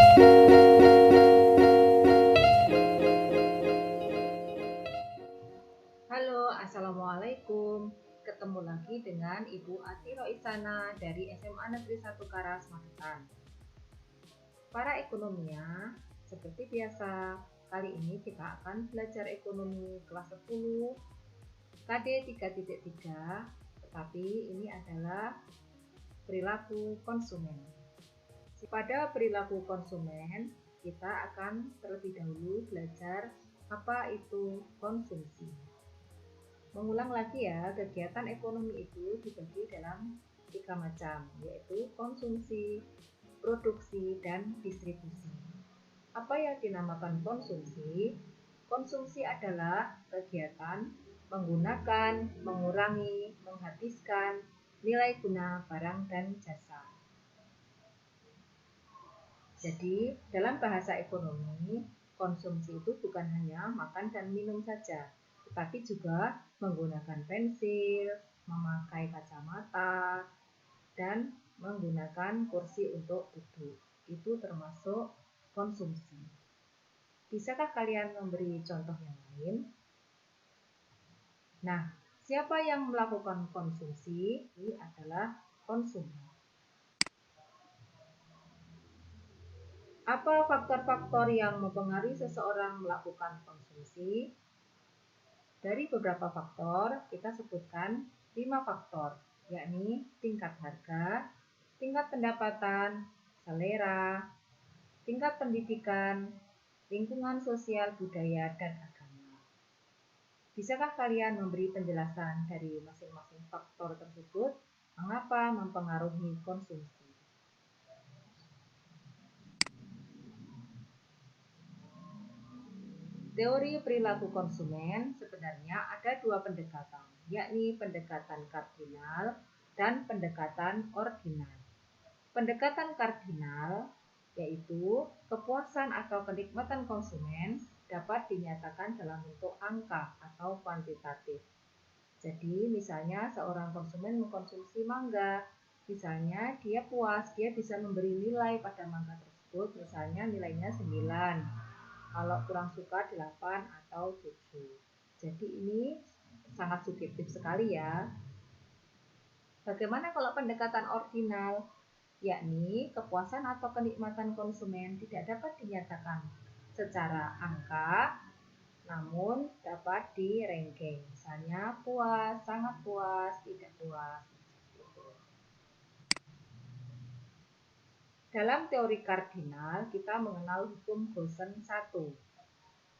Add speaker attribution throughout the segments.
Speaker 1: Halo, Assalamualaikum. Ketemu lagi dengan Ibu Atiro Isana dari SMA Negeri 1 Karas, Magetan. Para ekonomia, seperti biasa, kali ini kita akan belajar ekonomi kelas 10 KD 3.3, tetapi ini adalah perilaku konsumen. Pada perilaku konsumen, kita akan terlebih dahulu belajar apa itu konsumsi. Mengulang lagi ya, kegiatan ekonomi itu dibagi dalam 3 macam, yaitu konsumsi, produksi, dan distribusi. Apa yang dinamakan konsumsi? Konsumsi adalah kegiatan menggunakan, mengurangi, menghabiskan nilai guna barang dan jasa. Jadi, dalam bahasa ekonomi, konsumsi itu bukan hanya makan dan minum saja, tetapi juga menggunakan pensil, memakai kacamata, dan menggunakan kursi untuk duduk. Itu termasuk konsumsi. Bisakah kalian memberi contoh yang lain? Nah, siapa yang melakukan konsumsi? Ini adalah konsumen. Apa faktor-faktor yang mempengaruhi seseorang melakukan konsumsi? Dari beberapa faktor, kita sebutkan 5 faktor, yakni tingkat harga, tingkat pendapatan, selera, tingkat pendidikan, lingkungan sosial, budaya, dan agama. Bisakah kalian memberi penjelasan dari masing-masing faktor tersebut? Mengapa mempengaruhi konsumsi? Teori perilaku konsumen sebenarnya ada 2 pendekatan, yakni pendekatan kardinal dan pendekatan ordinal. Pendekatan kardinal yaitu kepuasan atau kenikmatan konsumen dapat dinyatakan dalam bentuk angka atau kuantitatif. Jadi misalnya seorang konsumen mengkonsumsi mangga, misalnya dia puas, dia bisa memberi nilai pada mangga tersebut, misalnya nilainya 9. Kalau kurang suka 8 atau 7. Jadi ini sangat subjektif sekali ya. Bagaimana kalau pendekatan ordinal? Yakni kepuasan atau kenikmatan konsumen tidak dapat dinyatakan secara angka, namun dapat di-ranking. Misalnya puas, sangat puas, tidak puas. Dalam teori kardinal, kita mengenal hukum Goosen 1.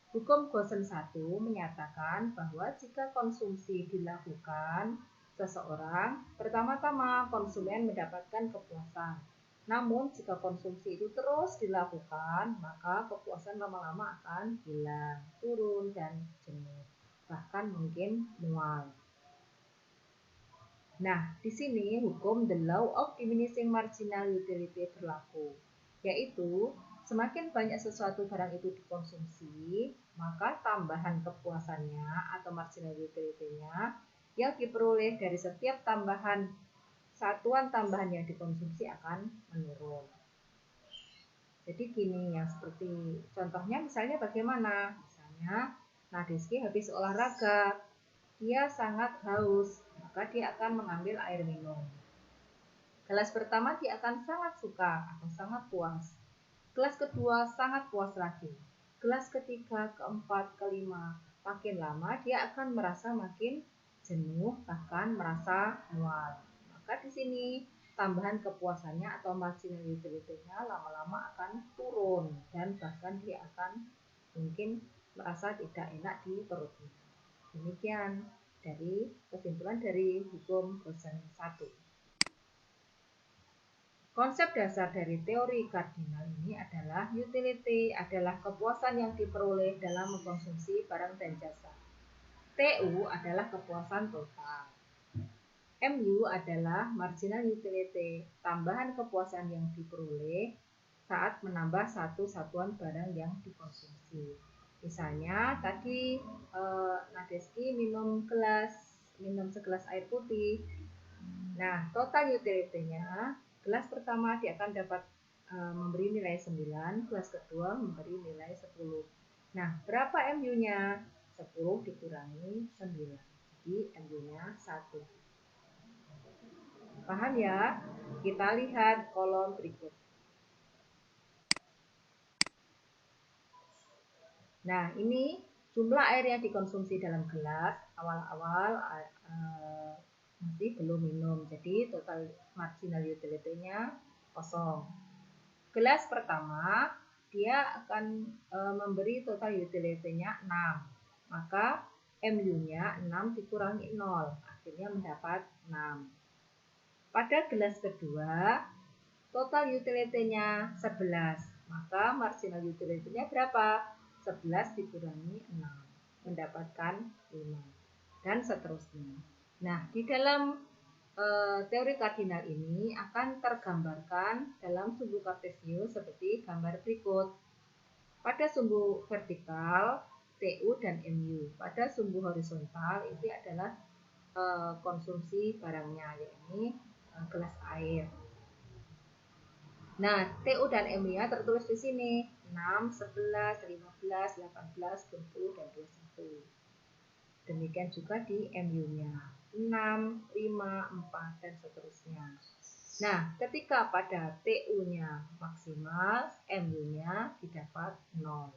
Speaker 1: Hukum Goosen 1 menyatakan bahwa jika konsumsi dilakukan seseorang, pertama-tama konsumen mendapatkan kepuasan. Namun jika konsumsi itu terus dilakukan, maka kepuasan lama-lama akan hilang, turun, dan jenuh. Bahkan mungkin mual. Nah, di sini hukum the law of diminishing marginal utility berlaku, yaitu semakin banyak sesuatu barang itu dikonsumsi, maka tambahan kepuasannya atau marginal utility-nya yang diperoleh dari setiap tambahan satuan tambahan yang dikonsumsi akan menurun. Jadi gini, yang seperti contohnya misalnya bagaimana? Misalnya Nadeski habis olahraga, dia sangat haus, maka dia akan mengambil air minum. Gelas pertama dia akan sangat suka atau sangat puas. Gelas kedua sangat puas lagi. Gelas ketiga, keempat, kelima, makin lama dia akan merasa makin jenuh, bahkan merasa mual. Maka di sini tambahan kepuasannya atau marginal utility-nya lama-lama akan turun dan bahkan dia akan mungkin merasa tidak enak di perutnya. Demikian dari kesimpulan dari hukum Goosen 1. Konsep dasar dari teori kardinal ini adalah utility adalah kepuasan yang diperoleh dalam mengkonsumsi barang dan jasa. TU adalah kepuasan total. MU adalah marginal utility, tambahan kepuasan yang diperoleh saat menambah satu satuan barang yang dikonsumsi. Misalnya tadi Nadeski minum segelas air putih. Nah, total utility-nya, gelas pertama dia akan dapat memberi nilai 9, kelas kedua memberi nilai 10. Nah, berapa MU-nya? 10 dikurangi 9. Jadi MU-nya 1. Paham ya? Kita lihat kolom berikut. Nah, ini jumlah air yang dikonsumsi dalam gelas awal-awal masih belum minum. Jadi total marginal utility-nya kosong. Gelas pertama dia akan memberi total utility-nya 6. Maka MU-nya 6 dikurangi 0, akhirnya mendapat 6. Pada gelas kedua, total utility-nya 11. Maka marginal utility-nya berapa? 11 dikurangi 6, mendapatkan 5. Dan seterusnya. Nah, di dalam teori kardinal ini akan tergambarkan dalam sumbu kartesius seperti gambar berikut. Pada sumbu vertikal, TU dan MU. Pada sumbu horizontal, itu adalah konsumsi barangnya, yaitu gelas air. Nah, TU dan MU-nya tertulis di sini 6, 11, 15, 18, 20, dan 21. Demikian juga di MU-nya 6, 5, 4, dan seterusnya. Nah, ketika pada TU-nya maksimal, MU-nya didapat 0.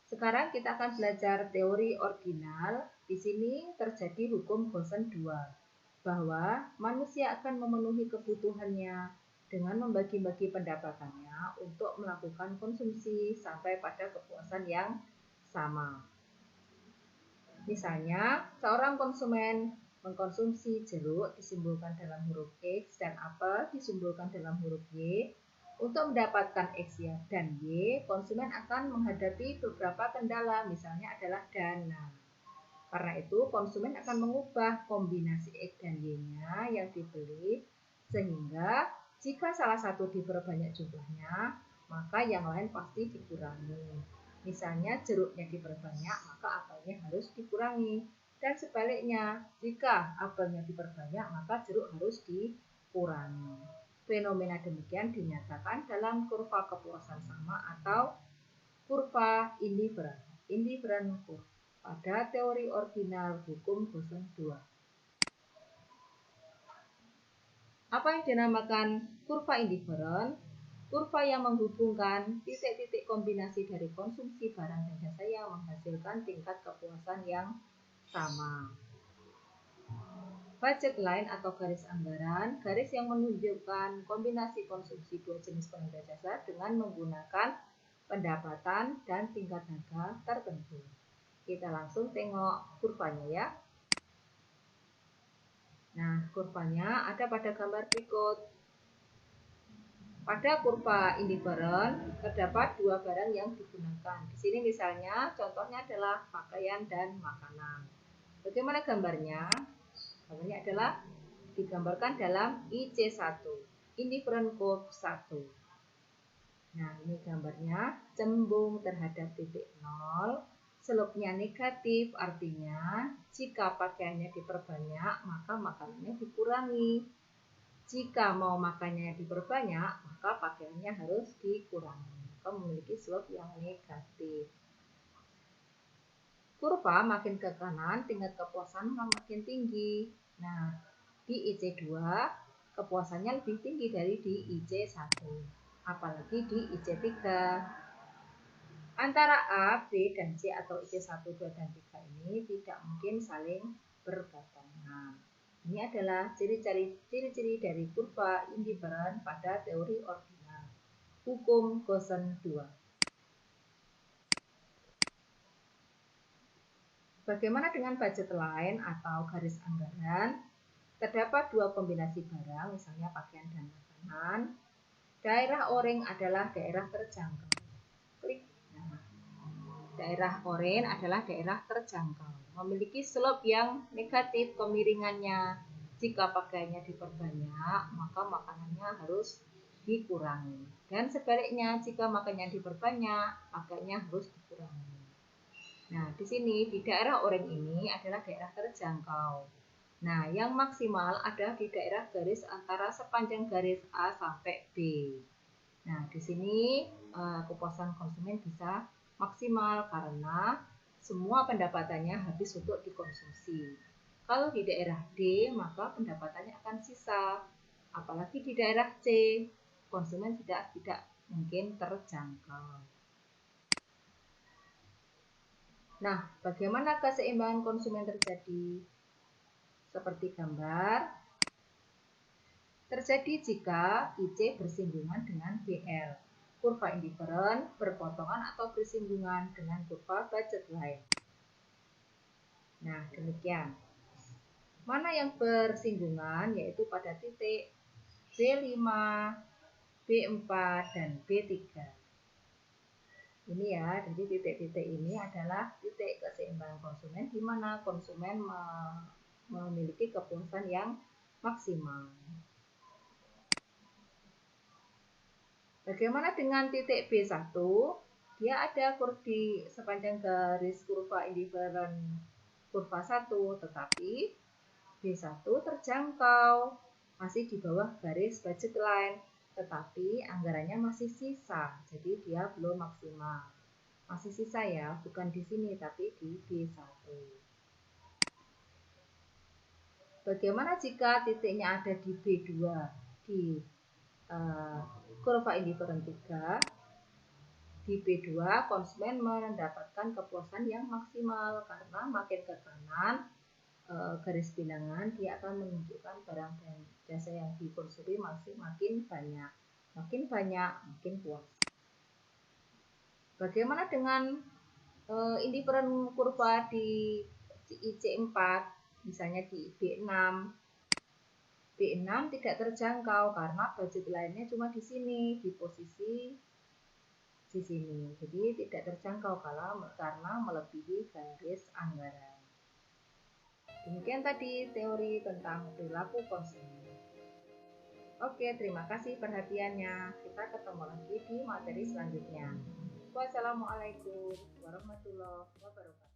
Speaker 1: Sekarang kita akan belajar teori ordinal. Di sini terjadi hukum Gaussian 2, bahwa manusia akan memenuhi kebutuhannya dengan membagi-bagi pendapatannya untuk melakukan konsumsi sampai pada kepuasan yang sama. Misalnya, seorang konsumen mengkonsumsi jeruk disimbolkan dalam huruf X dan apel disimbolkan dalam huruf Y. Untuk mendapatkan X dan Y, konsumen akan menghadapi beberapa kendala, misalnya adalah dana. Karena itu, konsumen akan mengubah kombinasi X dan Y-nya yang dibeli, sehingga jika salah satu diperbanyak jumlahnya, maka yang lain pasti dikurangi. Misalnya jeruknya diperbanyak, maka apelnya harus dikurangi. Dan sebaliknya, jika apelnya diperbanyak, maka jeruk harus dikurangi. Fenomena demikian dinyatakan dalam kurva kepuasan sama atau kurva indifferent curve pada teori ordinal hukum Gaussian 2. Apa yang dinamakan kurva indifferent? Kurva yang menghubungkan titik-titik kombinasi dari konsumsi barang dan jasa yang menghasilkan tingkat kepuasan yang sama. Budget line atau garis anggaran, garis yang menunjukkan kombinasi konsumsi dua jenis barang dan jasa dengan menggunakan pendapatan dan tingkat harga tertentu. Kita langsung tengok kurvanya ya. Nah, kurvanya ada pada gambar berikut. Pada kurva indifferent terdapat dua barang yang digunakan. Di sini misalnya contohnya adalah pakaian dan makanan. Bagaimana gambarnya? Gambarnya adalah digambarkan dalam IC1, indifferent curve 1. Nah, ini gambarnya cembung terhadap titik 0. Slope-nya negatif, artinya jika pakaiannya diperbanyak, maka makanannya dikurangi. Jika mau makannya diperbanyak, maka pakaiannya harus dikurangi. Maka memiliki slope yang negatif. Kurva makin ke kanan, tingkat kepuasan makin tinggi. Nah, di IC2, kepuasannya lebih tinggi dari di IC1. Apalagi di IC3. Antara A, B, dan C atau IC1, 2, dan 3 ini tidak mungkin saling berbarengan. Ini adalah ciri-ciri dari kurva indifferent pada teori ordinal. Hukum Gaussian 2. Bagaimana dengan budget line atau garis anggaran? Terdapat dua kombinasi barang, misalnya pakaian dan makanan. Daerah oranye adalah daerah terjangkau. Klik. Daerah oranye adalah daerah terjangkau, memiliki slope yang negatif kemiringannya. Jika pakaiannya diperbanyak, maka makanannya harus dikurangi. Dan sebaliknya, jika makanannya diperbanyak, pakaiannya harus dikurangi. Nah, di sini di daerah oranye ini adalah daerah terjangkau. Nah, yang maksimal ada di daerah garis antara sepanjang garis A sampai B. Nah, di sini kepuasan konsumen bisa maksimal karena semua pendapatannya habis untuk dikonsumsi. Kalau di daerah D, maka pendapatannya akan sisa. Apalagi di daerah C, konsumen sudah tidak mungkin terjangkau. Nah, bagaimana keseimbangan konsumen terjadi? Seperti gambar, terjadi jika IC bersinggungan dengan BL. Kurva indifferent berpotongan atau bersinggungan dengan kurva budget line. Nah, demikian. Mana yang bersinggungan yaitu pada titik B5, B4, dan B3. Ini ya, jadi titik-titik ini adalah titik keseimbangan konsumen di mana konsumen memiliki kepuasan yang maksimal. Bagaimana dengan titik B1? Dia ada di sepanjang garis kurva indifferent kurva 1, tetapi B1 terjangkau, masih di bawah garis budget line, tetapi anggarannya masih sisa, jadi dia belum maksimal. Masih sisa ya, bukan di sini tapi di B1. Bagaimana jika titiknya ada di B2 di kurva indifferent 3? Di B2 konsumen mendapatkan kepuasan yang maksimal karena makin ke kanan garis bilangan dia akan menunjukkan barang dan jasa yang dikonsumsi masih makin banyak makin puas. Bagaimana dengan indifferent kurva di IC4, misalnya di B6? B6 tidak terjangkau karena budget lainnya cuma di sini, di posisi di sini. Jadi tidak terjangkau karena melebihi garis anggaran. Demikian tadi teori tentang perilaku konsumen. Oke, terima kasih perhatiannya. Kita ketemu lagi di materi selanjutnya. Wassalamualaikum warahmatullahi wabarakatuh.